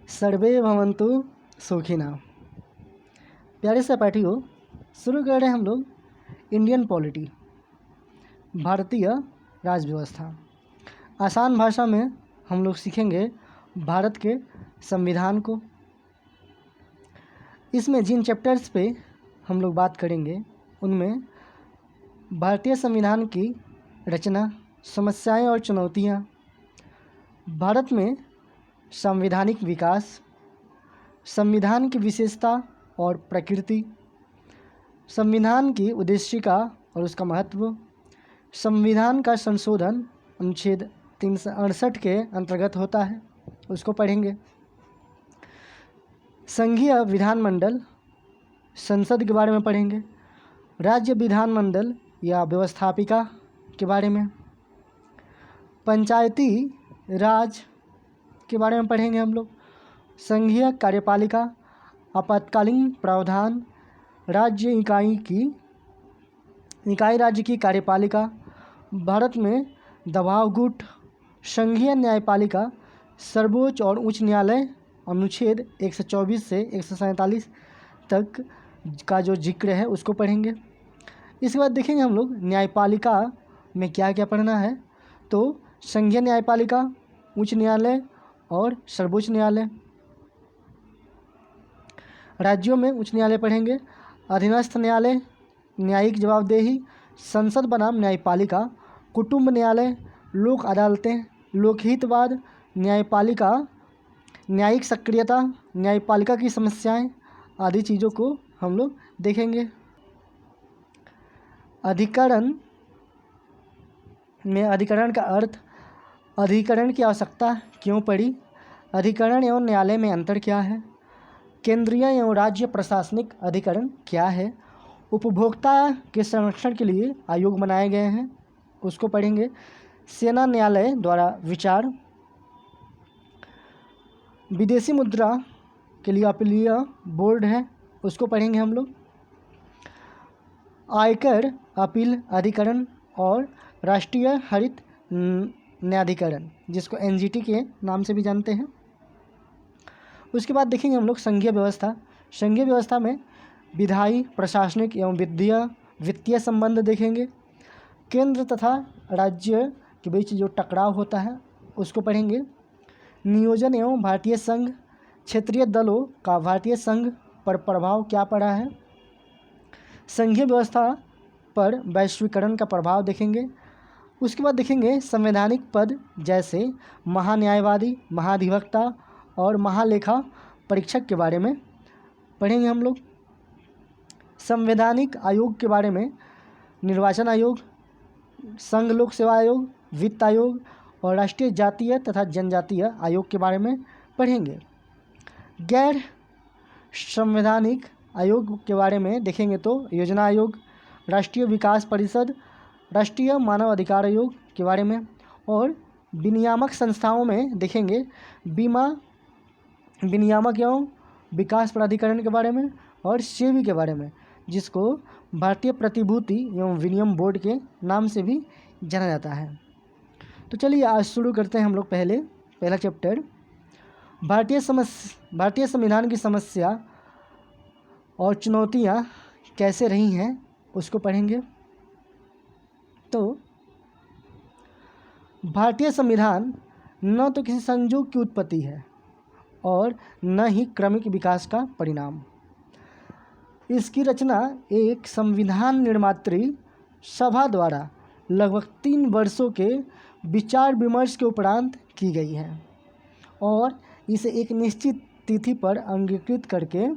सर्वे भवन्तु सुखिनः। प्यारे सहपाठियों, शुरू कर रहे हैं हम लोग इंडियन पॉलिटी, भारतीय राज व्यवस्था। आसान भाषा में हम लोग सीखेंगे भारत के संविधान को। इसमें जिन चैप्टर्स पे हम लोग बात करेंगे उनमें भारतीय संविधान की रचना, समस्याएं और चुनौतियां, भारत में संवैधानिक विकास, संविधान की विशेषता और प्रकृति, संविधान की उद्देशिका और उसका महत्व, संविधान का संशोधन अनुच्छेद 368 के अंतर्गत होता है, उसको पढ़ेंगे। संघीय विधानमंडल, संसद के बारे में पढ़ेंगे। राज्य विधानमंडल या व्यवस्थापिका के बारे में, पंचायती राज के बारे में पढ़ेंगे हम लोग। संघीय कार्यपालिका, आपातकालीन प्रावधान, राज्य इकाई राज्य की कार्यपालिका, भारत में दबाव गुट, संघीय न्यायपालिका, सर्वोच्च और उच्च न्यायालय अनुच्छेद 124 से 147 तक का जो जिक्र है उसको पढ़ेंगे। इसके बाद देखेंगे हम लोग न्यायपालिका में क्या क्या पढ़ना है। तो संघीय न्यायपालिका, उच्च न्यायालय और सर्वोच्च न्यायालय। राज्यों में उच्च न्यायालय पढ़ेंगे। अधीनस्थ न्यायालय, न्यायिक जवाबदेही, संसद बनाम न्यायपालिका, कुटुंब न्यायालय, लोक अदालतें, लोकहितवाद, न्यायपालिका, न्यायिक सक्रियता, न्यायपालिका की समस्याएं आदि चीज़ों को हम लोग देखेंगे। अधिकरण में अधिकरण का अर्थ, अधिकरण की आवश्यकता क्यों पड़ी, अधिकरण एवं न्यायालय में अंतर क्या है, केंद्रीय एवं राज्य प्रशासनिक अधिकरण क्या है, उपभोक्ता के संरक्षण के लिए आयोग बनाए गए हैं, उसको पढ़ेंगे। सेना न्यायालय द्वारा विचार, विदेशी मुद्रा के लिए अपीलीय बोर्ड है, उसको पढ़ेंगे हम लोग। आयकर अपील अधिकरण और राष्ट्रीय हरित न्यायाधिकरण, जिसको एनजीटी के नाम से भी जानते हैं। उसके बाद देखेंगे हम लोग संघीय व्यवस्था। संघीय व्यवस्था में विधायी, प्रशासनिक एवं वित्तीय संबंध देखेंगे। केंद्र तथा राज्य के बीच जो टकराव होता है उसको पढ़ेंगे। नियोजन एवं भारतीय संघ, क्षेत्रीय दलों का भारतीय संघ पर प्रभाव क्या पड़ा है, संघीय व्यवस्था पर वैश्वीकरण का प्रभाव देखेंगे। उसके बाद देखेंगे संवैधानिक पद जैसे महान्यायवादी, महाधिवक्ता और महालेखा परीक्षक के बारे में पढ़ेंगे हम लोग। संवैधानिक आयोग के बारे में निर्वाचन आयोग, संघ लोक सेवा आयोग, वित्त आयोग और राष्ट्रीय जातीय तथा जनजातीय आयोग के बारे में पढ़ेंगे। गैर संवैधानिक आयोग के बारे में देखेंगे तो योजना आयोग, राष्ट्रीय विकास परिषद, राष्ट्रीय मानव अधिकार आयोग के बारे में, और विनियामक संस्थाओं में देखेंगे बीमा विनियामक एवं विकास प्राधिकरण के बारे में और सेबी के बारे में, जिसको भारतीय प्रतिभूति एवं विनिमय बोर्ड के नाम से भी जाना जाता है। तो चलिए आज शुरू करते हैं हम लोग पहला चैप्टर, भारतीय संविधान की समस्या और चुनौतियां कैसे रही हैं उसको पढ़ेंगे। तो भारतीय संविधान न तो किसी संयोग की उत्पत्ति है और न ही क्रमिक विकास का परिणाम। इसकी रचना एक संविधान निर्मात्री सभा द्वारा लगभग 3 वर्षों के विचार विमर्श के उपरांत की गई है और इसे एक निश्चित तिथि पर अंगीकृत करके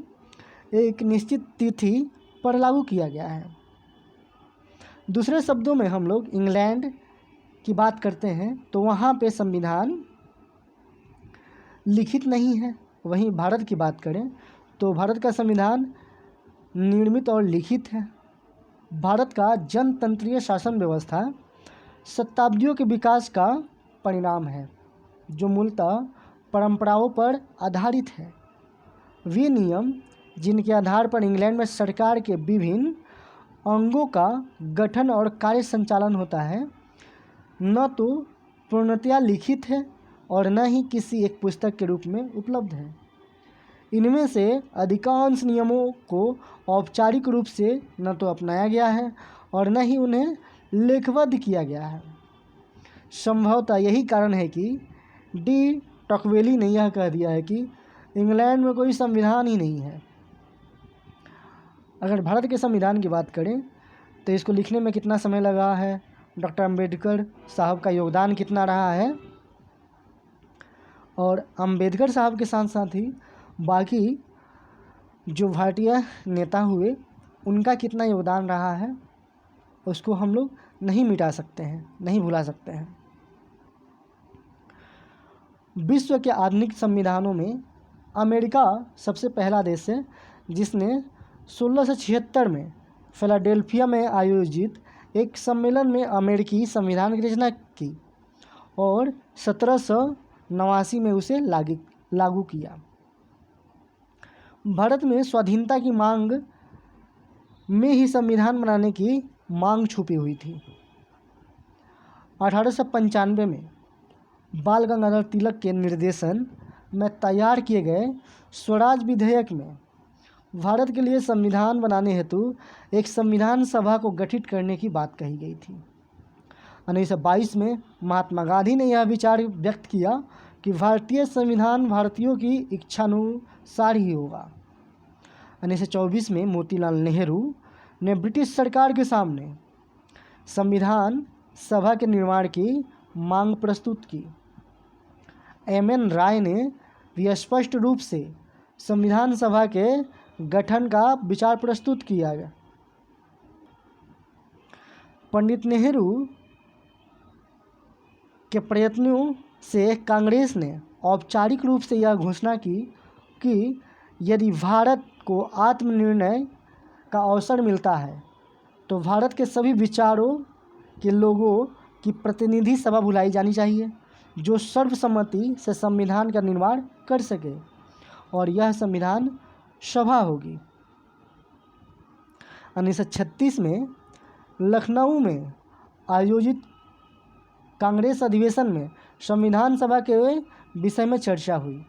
एक निश्चित तिथि पर लागू किया गया है। दूसरे शब्दों में हम लोग इंग्लैंड की बात करते हैं तो वहाँ पे संविधान लिखित नहीं है। वहीं भारत की बात करें तो भारत का संविधान निर्मित और लिखित है। भारत का जनतंत्रीय शासन व्यवस्था शताब्दियों के विकास का परिणाम है जो मूलतः परंपराओं पर आधारित है। वे नियम जिनके आधार पर इंग्लैंड में सरकार के विभिन्न अंगों का गठन और कार्य संचालन होता है न तो पूर्णतया लिखित है और न ही किसी एक पुस्तक के रूप में उपलब्ध है। इनमें से अधिकांश नियमों को औपचारिक रूप से न तो अपनाया गया है और न ही उन्हें लेखबद्ध किया गया है। संभवतः यही कारण है कि डी टॉकवेली ने यह कह दिया है कि इंग्लैंड में कोई संविधान ही नहीं है। अगर भारत के संविधान की बात करें तो इसको लिखने में कितना समय लगा है, डॉक्टर अंबेडकर साहब का योगदान कितना रहा है, और अंबेडकर साहब के साथ साथ ही बाकी जो भारतीय नेता हुए उनका कितना योगदान रहा है, उसको हम लोग नहीं मिटा सकते हैं, नहीं भुला सकते हैं। विश्व के आधुनिक संविधानों में अमेरिका सबसे पहला देश है जिसने 1676 में फिलाडेल्फिया में आयोजित एक सम्मेलन में अमेरिकी संविधान की रचना की और 1789 में उसे लागू किया। भारत में स्वाधीनता की मांग में ही संविधान बनाने की मांग छुपी हुई थी। 1895 में बाल गंगाधर तिलक के निर्देशन में तैयार किए गए स्वराज विधेयक में भारत के लिए संविधान बनाने हेतु एक संविधान सभा को गठित करने की बात कही गई थी। 1922 में महात्मा गांधी ने यह विचार व्यक्त किया कि भारतीय संविधान भारतीयों की इच्छानुसार ही होगा। 1924 में मोतीलाल नेहरू ने ब्रिटिश सरकार के सामने संविधान सभा के निर्माण की मांग प्रस्तुत की। एम.एन. राय ने भी स्पष्ट रूप से संविधान सभा के गठन का विचार प्रस्तुत किया गया। पंडित नेहरू के प्रयत्नों से कांग्रेस ने औपचारिक रूप से यह घोषणा की कि यदि भारत को आत्मनिर्णय का अवसर मिलता है तो भारत के सभी विचारों के लोगों की प्रतिनिधि सभा बुलाई जानी चाहिए जो सर्वसम्मति से संविधान का निर्माण कर सके और यह संविधान सभा होगी। 1936 में लखनऊ में आयोजित कांग्रेस अधिवेशन में संविधान सभा के विषय में चर्चा हुई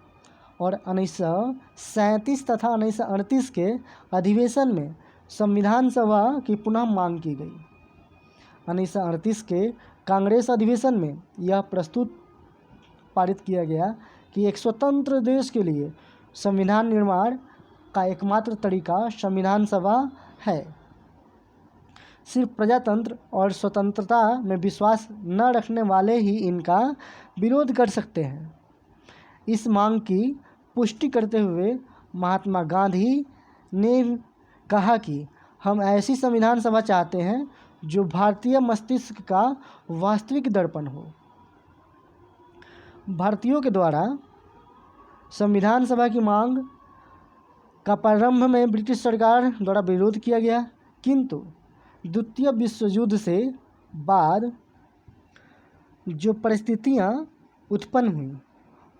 और 1937 तथा 1938 के अधिवेशन में संविधान सभा की पुनः मांग की गई। 1938 के कांग्रेस अधिवेशन में यह प्रस्तुत पारित किया गया कि एक स्वतंत्र देश के लिए संविधान निर्माण का एकमात्र तरीका संविधान सभा है। सिर्फ प्रजातंत्र और स्वतंत्रता में विश्वास न रखने वाले ही इनका विरोध कर सकते हैं। इस मांग की पुष्टि करते हुए महात्मा गांधी ने कहा कि हम ऐसी संविधान सभा चाहते हैं जो भारतीय मस्तिष्क का वास्तविक दर्पण हो। भारतीयों के द्वारा संविधान सभा की मांग का प्रारंभ में ब्रिटिश सरकार द्वारा विरोध किया गया, किंतु द्वितीय विश्व युद्ध से बाद जो परिस्थितियां उत्पन्न हुई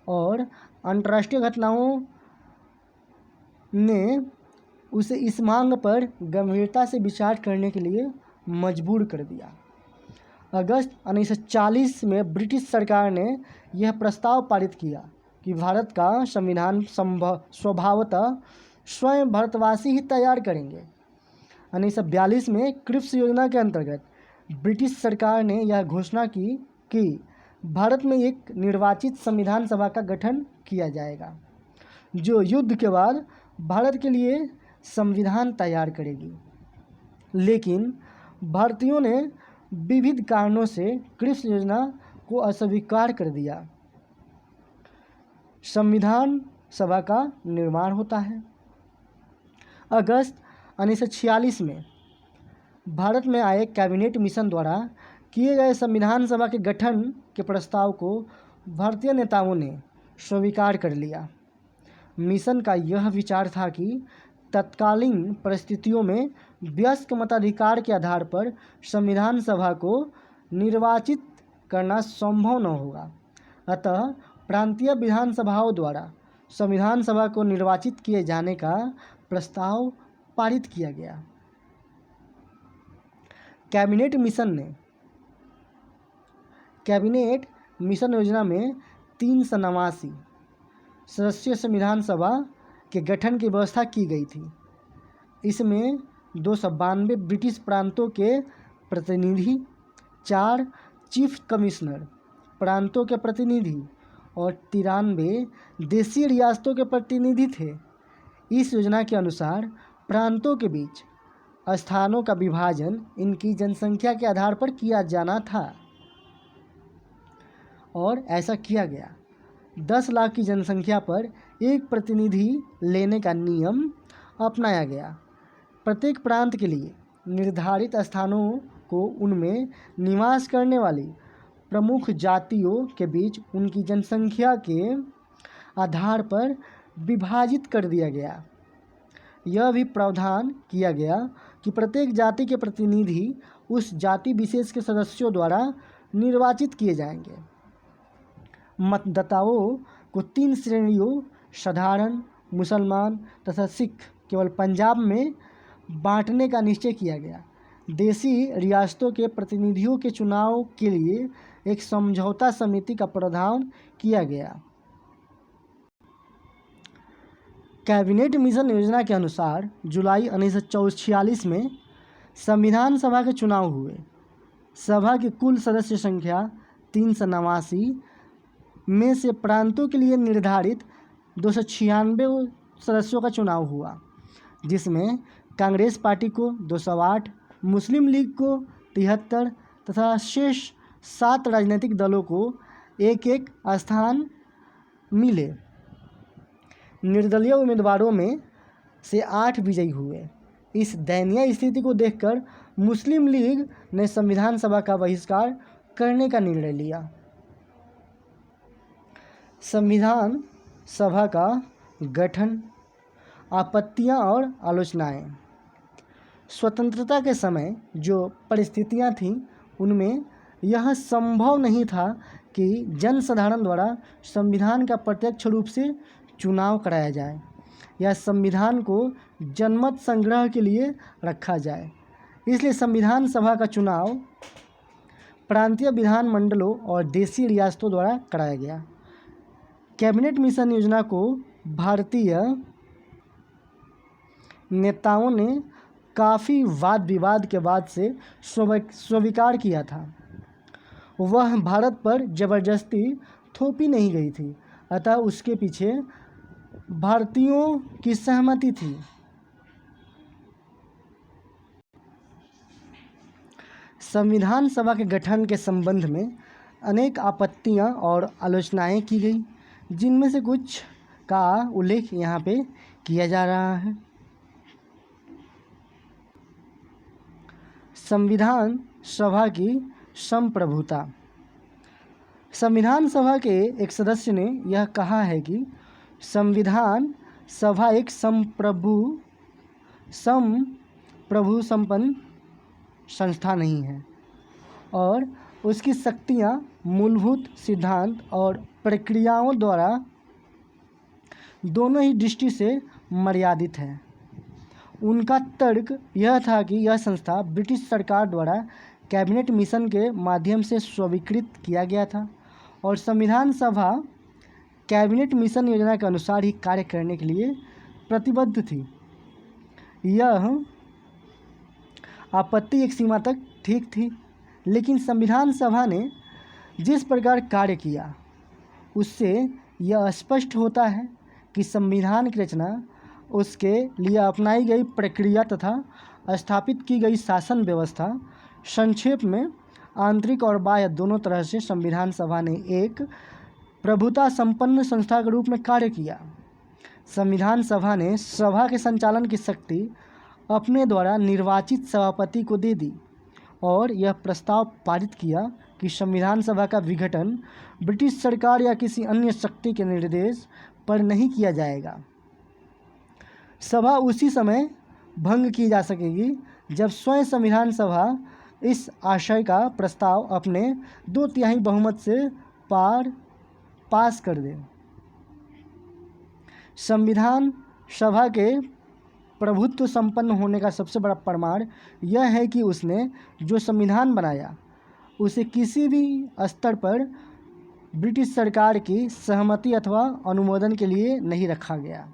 और अंतर्राष्ट्रीय घटनाओं ने उसे इस मांग पर गंभीरता से विचार करने के लिए मजबूर कर दिया। अगस्त 1940 में ब्रिटिश सरकार ने यह प्रस्ताव पारित किया कि भारत का संविधान स्वभावतः स्वयं भारतवासी ही तैयार करेंगे। 1942 में क्रिप्स योजना के अंतर्गत ब्रिटिश सरकार ने यह घोषणा की कि भारत में एक निर्वाचित संविधान सभा का गठन किया जाएगा जो युद्ध के बाद भारत के लिए संविधान तैयार करेगी। लेकिन भारतीयों ने विविध कारणों से क्रिप्स योजना को अस्वीकार कर दिया। संविधान सभा का निर्माण होता है। अगस्त 1946 में भारत में आए कैबिनेट मिशन द्वारा किए गए संविधान सभा के गठन के प्रस्ताव को भारतीय नेताओं ने स्वीकार कर लिया। मिशन का यह विचार था कि तत्कालीन परिस्थितियों में वयस्क मताधिकार के आधार पर संविधान सभा को निर्वाचित करना संभव न होगा, अतः प्रांतीय विधानसभाओं द्वारा संविधान सभा को निर्वाचित किए जाने का प्रस्ताव पारित किया गया। कैबिनेट मिशन योजना में 389 सदस्यीय संविधान सभा के गठन की व्यवस्था की गई थी। इसमें 292 ब्रिटिश प्रांतों के प्रतिनिधि, 4 चीफ कमिश्नर प्रांतों के प्रतिनिधि और 93 देशी रियासतों के प्रतिनिधि थे। इस योजना के अनुसार प्रांतों के बीच स्थानों का विभाजन इनकी जनसंख्या के आधार पर किया जाना था और ऐसा किया गया। 10 लाख की जनसंख्या पर एक प्रतिनिधि लेने का नियम अपनाया गया। प्रत्येक प्रांत के लिए निर्धारित स्थानों को उनमें निवास करने वाली प्रमुख जातियों के बीच उनकी जनसंख्या के आधार पर विभाजित कर दिया गया। यह भी प्रावधान किया गया कि प्रत्येक जाति के प्रतिनिधि उस जाति विशेष के सदस्यों द्वारा निर्वाचित किए जाएंगे। मतदाताओं को 3 श्रेणियों साधारण, मुसलमान तथा सिख केवल पंजाब में बांटने का निश्चय किया गया। देशी रियासतों के प्रतिनिधियों के चुनाव के लिए एक समझौता समिति का प्रावधान किया गया। कैबिनेट मिशन योजना के अनुसार जुलाई 1946 में संविधान सभा के चुनाव हुए। सभा की कुल सदस्य संख्या 389 में से प्रांतों के लिए निर्धारित 296 सदस्यों का चुनाव हुआ, जिसमें कांग्रेस पार्टी को 208, मुस्लिम लीग को 73 तथा शेष 7 राजनीतिक दलों को एक स्थान मिले। निर्दलीय उम्मीदवारों में से 8 विजयी हुए। इस दयनीय स्थिति को देखकर मुस्लिम लीग ने संविधान सभा का बहिष्कार करने का निर्णय लिया। संविधान सभा का गठन, आपत्तियां और आलोचनाएं। स्वतंत्रता के समय जो परिस्थितियां थीं उनमें यह संभव नहीं था कि जनसाधारण द्वारा संविधान का प्रत्यक्ष रूप से चुनाव कराया जाए या संविधान को जनमत संग्रह के लिए रखा जाए। इसलिए संविधान सभा का चुनाव प्रांतीय विधानमंडलों और देशी रियासतों द्वारा कराया गया। कैबिनेट मिशन योजना को भारतीय नेताओं ने काफ़ी वाद विवाद के बाद से स्वीकार किया था। वह भारत पर जबरदस्ती थोपी नहीं गई थी, अतः उसके पीछे भारतीयों की सहमति थी। संविधान सभा के गठन के संबंध में अनेक आपत्तियां और आलोचनाएं की गई, जिनमें से कुछ का उल्लेख यहाँ पे किया जा रहा है। संविधान सभा की संप्रभुता। संविधान सभा के एक सदस्य ने यह कहा है कि संविधान सभा एक संप्रभु संपन्न संस्था नहीं है और उसकी शक्तियाँ मूलभूत सिद्धांत और प्रक्रियाओं द्वारा दोनों ही दृष्टि से मर्यादित है। उनका तर्क यह था कि यह संस्था ब्रिटिश सरकार द्वारा कैबिनेट मिशन के माध्यम से स्वीकृत किया गया था और संविधान सभा कैबिनेट मिशन योजना के अनुसार ही कार्य करने के लिए प्रतिबद्ध थी। यह आपत्ति एक सीमा तक ठीक थी, लेकिन संविधान सभा ने जिस प्रकार कार्य किया उससे यह स्पष्ट होता है कि संविधान की रचना, उसके लिए अपनाई गई प्रक्रिया तथा स्थापित की गई शासन व्यवस्था, संक्षेप में आंतरिक और बाह्य दोनों तरह से संविधान सभा ने एक प्रभुता संपन्न संस्था के रूप में कार्य किया। संविधान सभा ने सभा के संचालन की शक्ति अपने द्वारा निर्वाचित सभापति को दे दी और यह प्रस्ताव पारित किया कि संविधान सभा का विघटन ब्रिटिश सरकार या किसी अन्य शक्ति के निर्देश पर नहीं किया जाएगा। सभा उसी समय भंग की जा सकेगी जब स्वयं संविधान सभा इस आशय का प्रस्ताव अपने 2/3 बहुमत से पास कर दे। संविधान सभा के प्रभुत्व संपन्न होने का सबसे बड़ा प्रमाण यह है कि उसने जो संविधान बनाया उसे किसी भी स्तर पर ब्रिटिश सरकार की सहमति अथवा अनुमोदन के लिए नहीं रखा गया।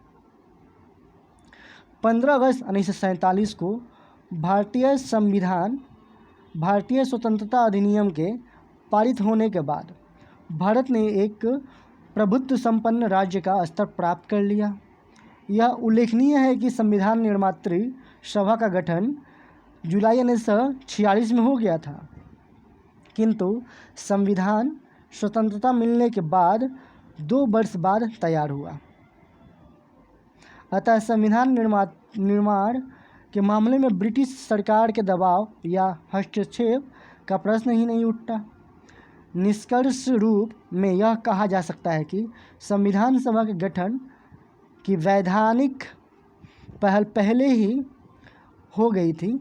15 अगस्त 1947 को भारतीय संविधान, भारतीय स्वतंत्रता अधिनियम के पारित होने के बाद भारत ने एक प्रभुत्व संपन्न राज्य का स्तर प्राप्त कर लिया। यह उल्लेखनीय है कि संविधान निर्मात्री सभा का गठन जुलाई 1946 में हो गया था, किंतु संविधान स्वतंत्रता मिलने के बाद 2 वर्ष बाद तैयार हुआ। अतः संविधान निर्माण के मामले में ब्रिटिश सरकार के दबाव या हस्तक्षेप का प्रश्न ही नहीं उठता। निष्कर्ष रूप में यह कहा जा सकता है कि संविधान सभा के गठन की वैधानिक पहल पहले ही हो गई थी।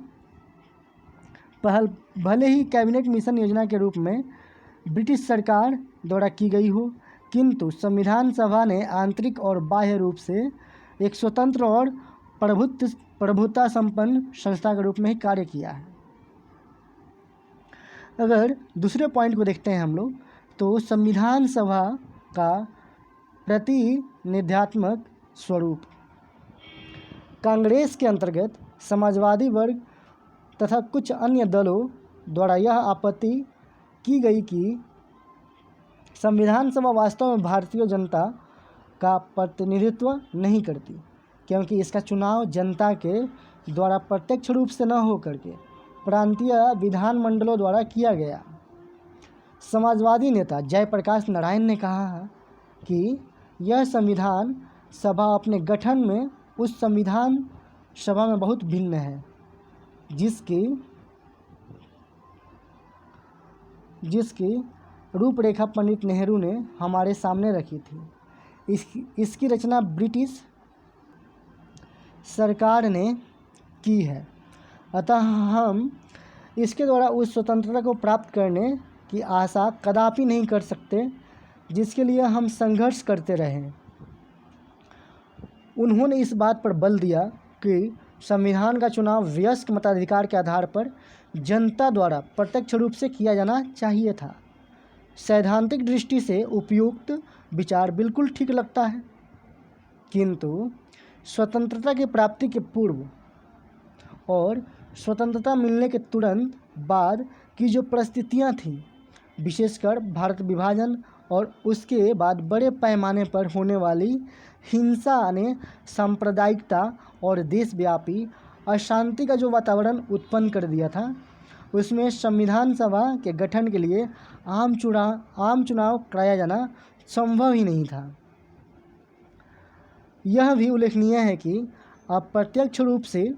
पहल भले ही कैबिनेट मिशन योजना के रूप में ब्रिटिश सरकार द्वारा की गई हो, किंतु संविधान सभा ने आंतरिक और बाह्य रूप से एक स्वतंत्र और प्रभुता संपन्न संस्था के रूप में ही कार्य किया है। अगर दूसरे पॉइंट को देखते हैं हम लोग, तो संविधान सभा का प्रतिनिध्यात्मक स्वरूप। कांग्रेस के अंतर्गत समाजवादी वर्ग तथा कुछ अन्य दलों द्वारा यह आपत्ति की गई कि संविधान सभा वास्तव में भारतीय जनता का प्रतिनिधित्व नहीं करती, क्योंकि इसका चुनाव जनता के द्वारा प्रत्यक्ष रूप से न होकर के प्रांतीय विधानमंडलों द्वारा किया गया। समाजवादी नेता जयप्रकाश नारायण ने कहा कि यह संविधान सभा अपने गठन में उस संविधान सभा में बहुत भिन्न है जिसकी रूपरेखा पंडित नेहरू ने हमारे सामने रखी थी। इसकी रचना ब्रिटिश सरकार ने की है, अतः हम इसके द्वारा उस स्वतंत्रता को प्राप्त करने की आशा कदापि नहीं कर सकते जिसके लिए हम संघर्ष करते रहे। उन्होंने इस बात पर बल दिया कि संविधान का चुनाव वयस्क मताधिकार के आधार पर जनता द्वारा प्रत्यक्ष रूप से किया जाना चाहिए था। सैद्धांतिक दृष्टि से उपयुक्त विचार बिल्कुल ठीक लगता है, किंतु स्वतंत्रता की प्राप्ति के पूर्व और स्वतंत्रता मिलने के तुरंत बाद की जो परिस्थितियां थीं, विशेषकर भारत विभाजन और उसके बाद बड़े पैमाने पर होने वाली हिंसा ने सांप्रदायिकता और देशव्यापी अशांति का जो वातावरण उत्पन्न कर दिया था, उसमें संविधान सभा के गठन के लिए आम चुनाव कराया जाना संभव ही नहीं था। यह भी उल्लेखनीय है कि अप्रत्यक्ष रूप से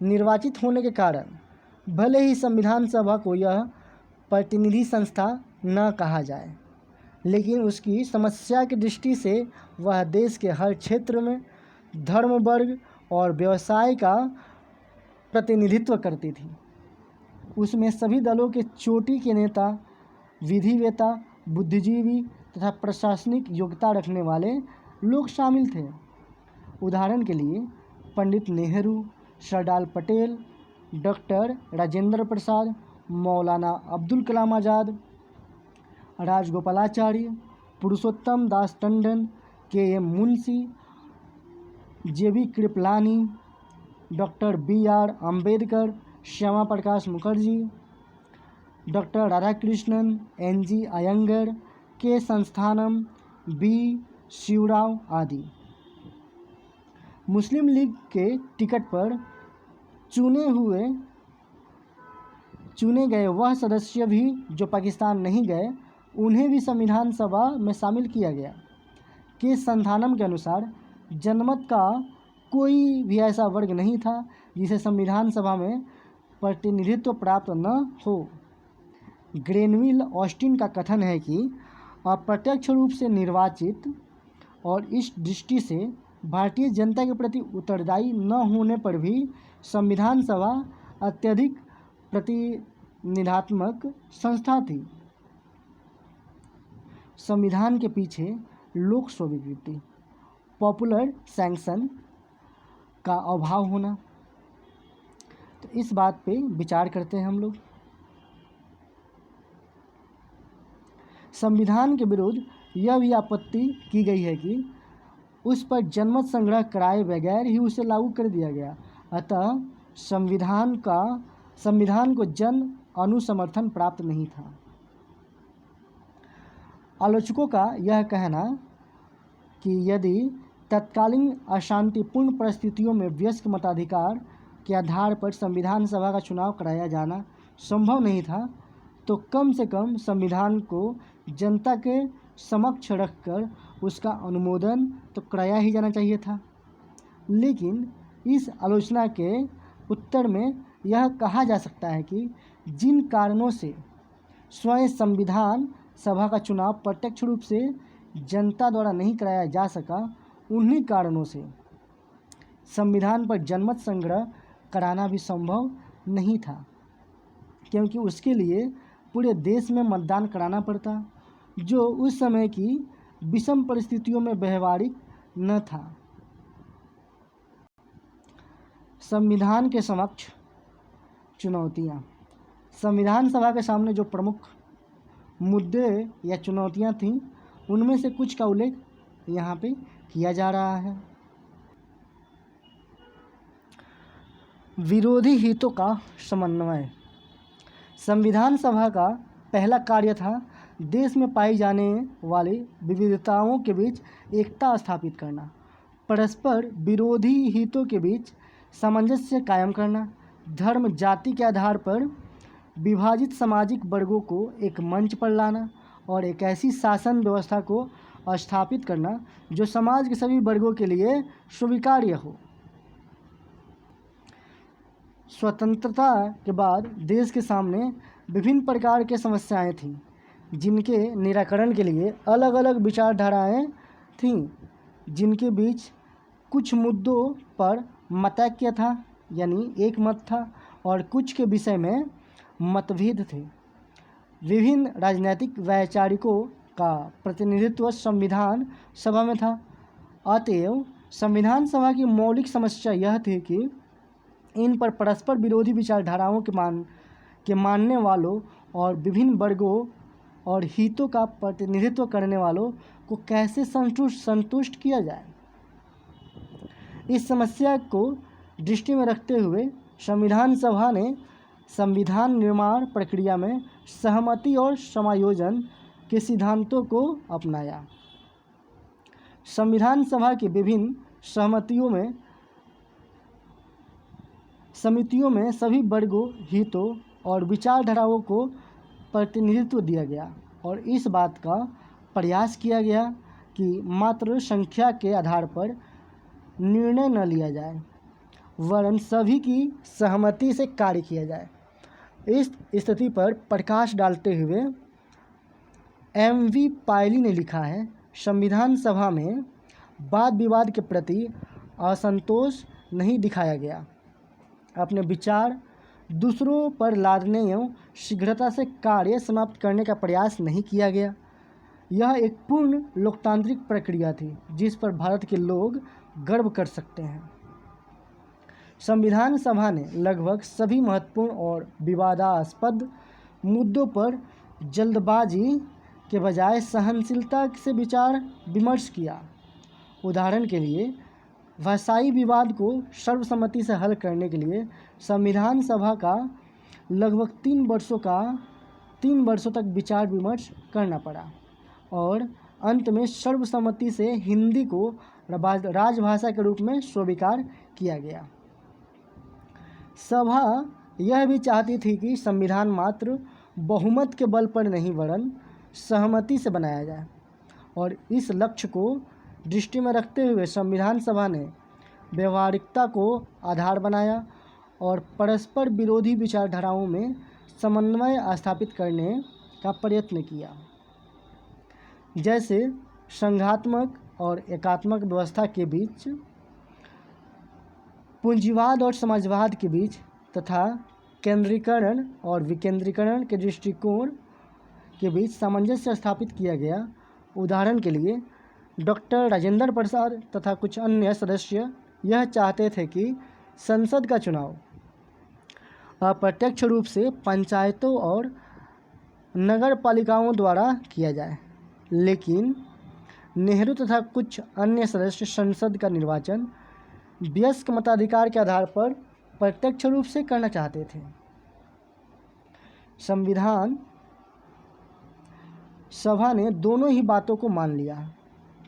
निर्वाचित होने के कारण भले ही संविधान सभा को यह प्रतिनिधि संस्था न कहा जाए, लेकिन उसकी समस्या की दृष्टि से वह देश के हर क्षेत्र में धर्म, वर्ग और व्यवसाय का प्रतिनिधित्व करती थी। उसमें सभी दलों के चोटी के नेता, विधिवेता, बुद्धिजीवी तथा प्रशासनिक योग्यता रखने वाले लोग शामिल थे। उदाहरण के लिए Pandit Nehru, Sardar Patel, doctor Rajendra Prasad, Maulana Abdul Kalam Azad, Rajagopalachari, Purushottam Das Tandon, K M. Munshi, J B. Kripalani, doctor B R. Ambedkar, Shyama Prasad Mukherjee, doctor Radhakrishnan, N G. Ayyangar, K. Santhanam, B. Shivrao आदि। मुस्लिम लीग के टिकट पर चुने गए वह सदस्य भी जो पाकिस्तान नहीं गए, उन्हें भी संविधान सभा में शामिल किया गया। के संस्थानम के अनुसार जनमत का कोई भी ऐसा वर्ग नहीं था जिसे संविधान सभा में प्रतिनिधित्व प्राप्त न हो। ग्रेनविल ऑस्टिन का कथन है कि अप्रत्यक्ष रूप से निर्वाचित और इस दृष्टि से भारतीय जनता के प्रति उत्तरदायी न होने पर भी संविधान सभा अत्यधिक प्रतिनिधात्मक संस्था थी। संविधान के पीछे लोक स्वीकृति, पॉपुलर सैंक्शन का अभाव होना, तो इस बात पे विचार करते हैं हम लोग। संविधान के विरुद्ध यह भी आपत्ति की गई है कि उस पर जनमत संग्रह कराए बगैर ही उसे लागू कर दिया गया। अतः संविधान को जन अनुसमर्थन प्राप्त नहीं था। आलोचकों का यह कहना कि यदि तत्कालीन अशांतिपूर्ण परिस्थितियों में वयस्क मताधिकार के आधार पर संविधान सभा का चुनाव कराया जाना संभव नहीं था, तो कम से कम संविधान को जनता के समक्ष रखकर उसका अनुमोदन तो कराया ही जाना चाहिए था। लेकिन इस आलोचना के उत्तर में यह कहा जा सकता है कि जिन कारणों से स्वयं संविधान सभा का चुनाव प्रत्यक्ष रूप से जनता द्वारा नहीं कराया जा सका, उन्हीं कारणों से संविधान पर जनमत संग्रह कराना भी संभव नहीं था, क्योंकि उसके लिए पूरे देश में मतदान कराना पड़ता, जो उस समय की विषम परिस्थितियों में व्यवहारिक न था। संविधान के समक्ष चुनौतियाँ। संविधान सभा के सामने जो प्रमुख मुद्दे या चुनौतियाँ थीं, उनमें से कुछ का उल्लेख यहाँ पे किया जा रहा है। विरोधी हितों का समन्वय। संविधान सभा का पहला कार्य था देश में पाई जाने वाली विविधताओं के बीच एकता स्थापित करना, परस्पर विरोधी हितों के बीच सामंजस्य कायम करना, धर्म जाति के आधार पर विभाजित सामाजिक वर्गों को एक मंच पर लाना और एक ऐसी शासन व्यवस्था को स्थापित करना जो समाज के सभी वर्गों के लिए स्वीकार्य हो। स्वतंत्रता के बाद देश के सामने विभिन्न प्रकार की समस्याएं थीं, जिनके निराकरण के लिए अलग अलग विचारधाराएं थीं, जिनके बीच कुछ मुद्दों पर मतैक्य था, यानी एक मत था, और कुछ के विषय में मतभेद थे। विभिन्न राजनीतिक वैचारिकों का प्रतिनिधित्व संविधान सभा में था। अतएव संविधान सभा की मौलिक समस्या यह थी कि इन पर परस्पर विरोधी विचारधाराओं के मानने वालों और विभिन्न वर्गों और हितों का प्रतिनिधित्व करने वालों को कैसे संतुष्ट किया जाए। इस समस्या को दृष्टि में रखते हुए संविधान सभा ने संविधान निर्माण प्रक्रिया में सहमति और समायोजन के सिद्धांतों को अपनाया। संविधान सभा की विभिन्न समितियों में सभी वर्गों, हितों और विचारधाराओं को प्रतिनिधित्व दिया गया और इस बात का प्रयास किया गया कि मात्र संख्या के आधार पर निर्णय न लिया जाए, वरन सभी की सहमति से कार्य किया जाए। इस स्थिति पर प्रकाश डालते हुए M.V. पायली ने लिखा है, संविधान सभा में वाद विवाद के प्रति असंतोष नहीं दिखाया गया, अपने विचार दूसरों पर लादने एवं शीघ्रता से कार्य समाप्त करने का प्रयास नहीं किया गया। यह एक पूर्ण लोकतांत्रिक प्रक्रिया थी जिस पर भारत के लोग गर्व कर सकते हैं। संविधान सभा ने लगभग सभी महत्वपूर्ण और विवादास्पद मुद्दों पर जल्दबाजी के बजाय सहनशीलता से विचार विमर्श किया। उदाहरण के लिए, भाषाई विवाद को सर्वसम्मति से हल करने के लिए संविधान सभा का लगभग 3 वर्षों तक विचार विमर्श करना पड़ा और अंत में सर्वसम्मति से हिंदी को राजभाषा के रूप में स्वीकार किया गया। सभा यह भी चाहती थी कि संविधान मात्र बहुमत के बल पर नहीं वरन सहमति से बनाया जाए और इस लक्ष्य को दृष्टि में रखते हुए संविधान सभा ने व्यवहारिकता को आधार बनाया और परस्पर विरोधी विचारधाराओं में समन्वय स्थापित करने का प्रयत्न किया। जैसे संघात्मक और एकात्मक व्यवस्था के बीच, पूंजीवाद और समाजवाद के बीच तथा केंद्रीकरण और विकेंद्रीकरण के दृष्टिकोण के बीच सामंजस्य स्थापित किया गया। उदाहरण के लिए, डॉक्टर राजेंद्र प्रसाद तथा कुछ अन्य सदस्य यह चाहते थे कि संसद का चुनाव अप्रत्यक्ष रूप से पंचायतों और नगर पालिकाओं द्वारा किया जाए, लेकिन नेहरू तथा कुछ अन्य सदस्य संसद का निर्वाचन वयस्क मताधिकार के आधार पर प्रत्यक्ष रूप से करना चाहते थे। संविधान सभा ने दोनों ही बातों को मान लिया,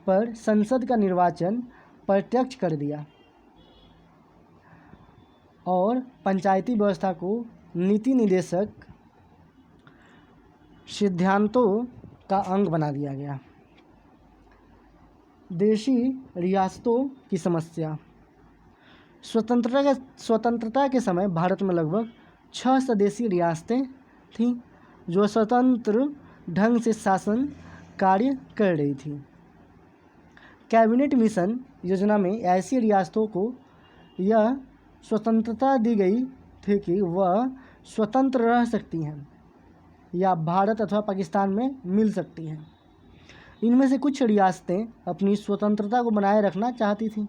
पर संसद का निर्वाचन प्रत्यक्ष कर दिया और पंचायती व्यवस्था को नीति निर्देशक सिद्धांतों का अंग बना दिया गया। देशी रियासतों की समस्या। स्वतंत्रता के समय भारत में लगभग 6 स्वदेशी रियासतें थीं जो स्वतंत्र ढंग से शासन कार्य कर रही थी। कैबिनेट मिशन योजना में ऐसी रियासतों को यह स्वतंत्रता दी गई थी कि वह स्वतंत्र रह सकती हैं या भारत अथवा पाकिस्तान में मिल सकती हैं। इनमें से कुछ रियासतें अपनी स्वतंत्रता को बनाए रखना चाहती थीं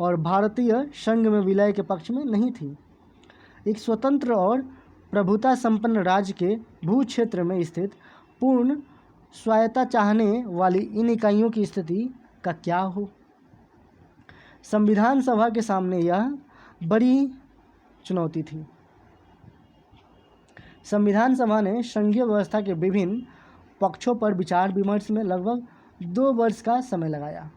और भारतीय संघ में विलय के पक्ष में नहीं थी। एक स्वतंत्र और प्रभुता संपन्न राज्य के भू क्षेत्र में स्थित पूर्ण स्वायत्तता चाहने वाली इन इकाइयों की स्थिति का क्या हो। संविधान सभा के सामने यह बड़ी चुनौती थी। संविधान सभा ने संघीय व्यवस्था के विभिन्न पक्षों पर विचार विमर्श में लगभग 2 वर्ष का समय लगाया।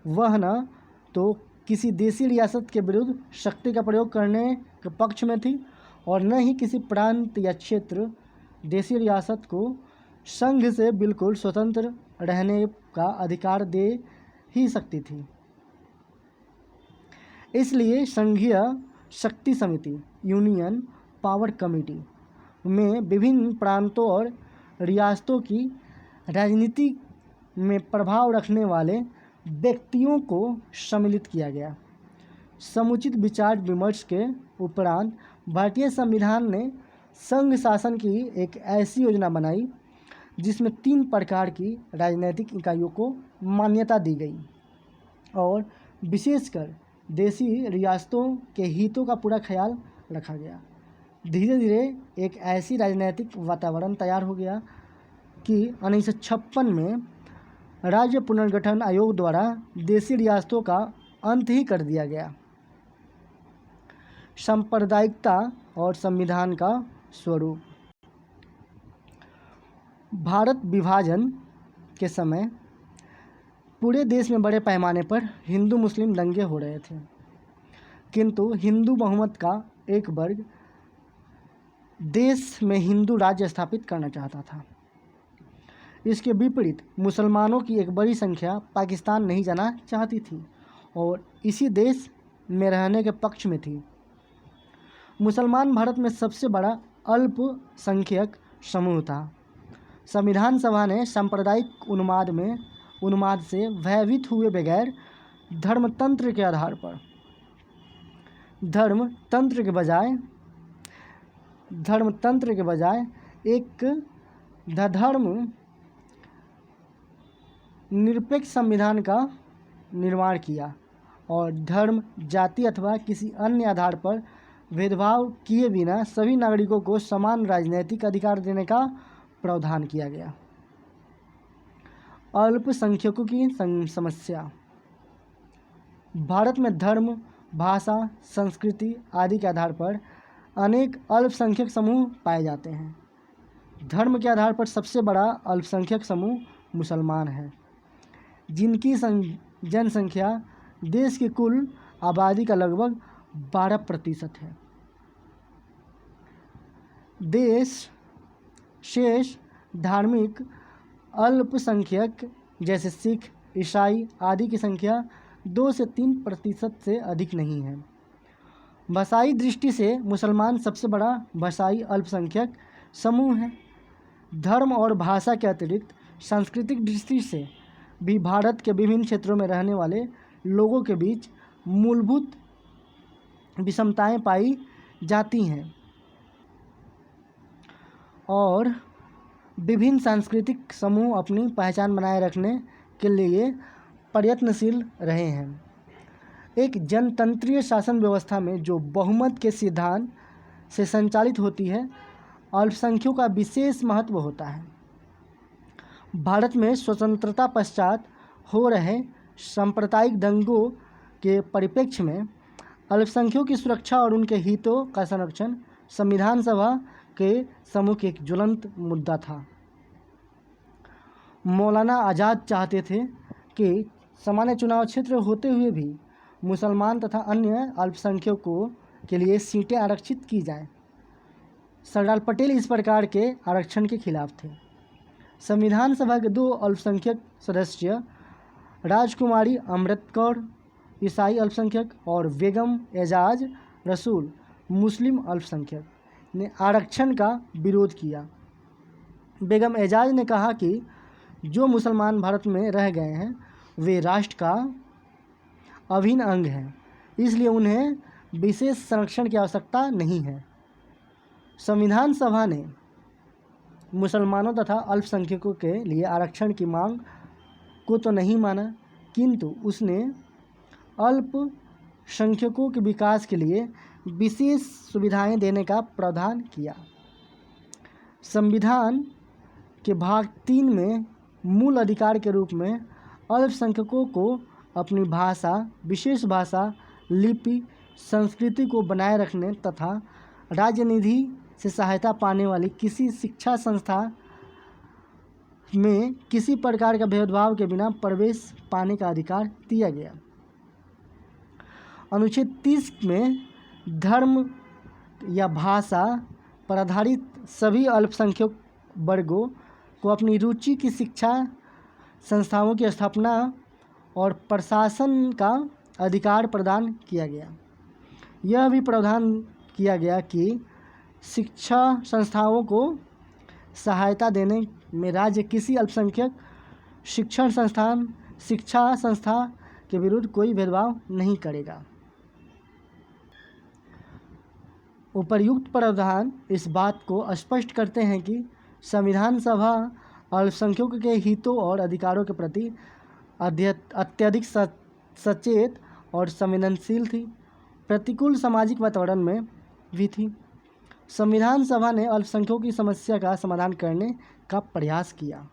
वह न तो किसी देशी रियासत के विरुद्ध शक्ति का प्रयोग करने के पक्ष में थी और न ही किसी प्रांत या क्षेत्र देशी रियासत को संघ से बिल्कुल स्वतंत्र रहने का अधिकार दे ही सकती थी। इसलिए संघीय शक्ति समिति यूनियन पावर कमेटी में विभिन्न प्रांतों और रियासतों की राजनीति में प्रभाव रखने वाले व्यक्तियों को सम्मिलित किया गया। समुचित विचार विमर्श के उपरांत भारतीय संविधान ने संघ शासन की एक ऐसी योजना बनाई जिसमें 3 प्रकार की राजनीतिक इकाइयों को मान्यता दी गई और विशेषकर देशी रियासतों के हितों का पूरा ख्याल रखा गया। धीरे धीरे एक ऐसी राजनीतिक वातावरण तैयार हो गया कि 1956 में राज्य पुनर्गठन आयोग द्वारा देशी रियासतों का अंत ही कर दिया गया। सांप्रदायिकता और संविधान का स्वरूप। भारत विभाजन के समय पूरे देश में बड़े पैमाने पर हिंदू मुस्लिम दंगे हो रहे थे, किंतु हिंदू बहुमत का एक वर्ग देश में हिंदू राज्य स्थापित करना चाहता था। इसके विपरीत मुसलमानों की एक बड़ी संख्या पाकिस्तान नहीं जाना चाहती थी और इसी देश में रहने के पक्ष में थी। मुसलमान भारत में सबसे बड़ा अल्पसंख्यक समूह था। संविधान सभा ने सांप्रदायिक उन्माद से भयभीत हुए बगैर धर्मतंत्र के बजाय एक धर्म निरपेक्ष संविधान का निर्माण किया और धर्म, जाति अथवा किसी अन्य आधार पर भेदभाव किए बिना सभी नागरिकों को समान राजनीतिक अधिकार देने का प्रावधान किया गया। अल्पसंख्यकों की समस्या। भारत में धर्म, भाषा, संस्कृति आदि के आधार पर अनेक अल्पसंख्यक समूह पाए जाते हैं। धर्म के आधार पर सबसे बड़ा अल्पसंख्यक समूह मुसलमान है, जिनकी जनसंख्या देश की कुल आबादी का लगभग 12% है। शेष धार्मिक अल्पसंख्यक जैसे सिख, ईसाई आदि की संख्या 2 से 3% से अधिक नहीं है। भाषाई दृष्टि से मुसलमान सबसे बड़ा भाषाई अल्पसंख्यक समूह है। धर्म और भाषा के अतिरिक्त सांस्कृतिक दृष्टि से भी भारत के विभिन्न क्षेत्रों में रहने वाले लोगों के बीच मूलभूत विषमताएं पाई जाती हैं और विभिन्न सांस्कृतिक समूह अपनी पहचान बनाए रखने के लिए प्रयत्नशील रहे हैं। एक जनतंत्रीय शासन व्यवस्था में जो बहुमत के सिद्धांत से संचालित होती है, अल्पसंख्यकों का विशेष महत्व होता है। भारत में स्वतंत्रता पश्चात हो रहे सांप्रदायिक दंगों के परिप्रेक्ष्य में अल्पसंख्यकों की सुरक्षा और उनके हितों का संरक्षण संविधान सभा के सम्मुख एक ज्वलंत मुद्दा था। मौलाना आज़ाद चाहते थे कि सामान्य चुनाव क्षेत्र होते हुए भी मुसलमान तथा अन्य अल्पसंख्यकों के लिए सीटें आरक्षित की जाएं। सरदार पटेल इस प्रकार के आरक्षण के खिलाफ थे। संविधान सभा के 2 अल्पसंख्यक सदस्य राजकुमारी अमृत कौर ईसाई अल्पसंख्यक और बेगम एजाज रसूल मुस्लिम अल्पसंख्यक ने आरक्षण का विरोध किया। बेगम एजाज ने कहा कि जो मुसलमान भारत में रह गए हैं वे राष्ट्र का अभिन्न अंग हैं, इसलिए उन्हें विशेष संरक्षण की आवश्यकता नहीं है। संविधान सभा ने मुसलमानों तथा अल्पसंख्यकों के लिए आरक्षण की मांग को तो नहीं माना, किंतु उसने अल्पसंख्यकों के विकास के लिए विशेष सुविधाएं देने का प्रावधान किया। संविधान के भाग 3 में मूल अधिकार के रूप में अल्पसंख्यकों को अपनी भाषा, विशेष भाषा, लिपि, संस्कृति को बनाए रखने तथा राज्य निधि से सहायता पाने वाली किसी शिक्षा संस्था में किसी प्रकार का भेदभाव के बिना प्रवेश पाने का अधिकार दिया गया। अनुच्छेद 30 में धर्म या भाषा पर आधारित सभी अल्पसंख्यक वर्गों को अपनी रुचि की शिक्षा संस्थाओं की स्थापना और प्रशासन का अधिकार प्रदान किया गया। यह भी प्रावधान किया गया कि शिक्षा संस्थाओं को सहायता देने में राज्य किसी अल्पसंख्यक शिक्षा संस्था के विरुद्ध कोई भेदभाव नहीं करेगा। उपर्युक्त प्रावधान इस बात को स्पष्ट करते हैं कि संविधान सभा अल्पसंख्यकों के हितों और अधिकारों के प्रति अत्यधिक सचेत और संवेदनशील थी, प्रतिकूल सामाजिक वातावरण में भी थी। संविधान सभा ने अल्पसंख्यकों की समस्या का समाधान करने का प्रयास किया।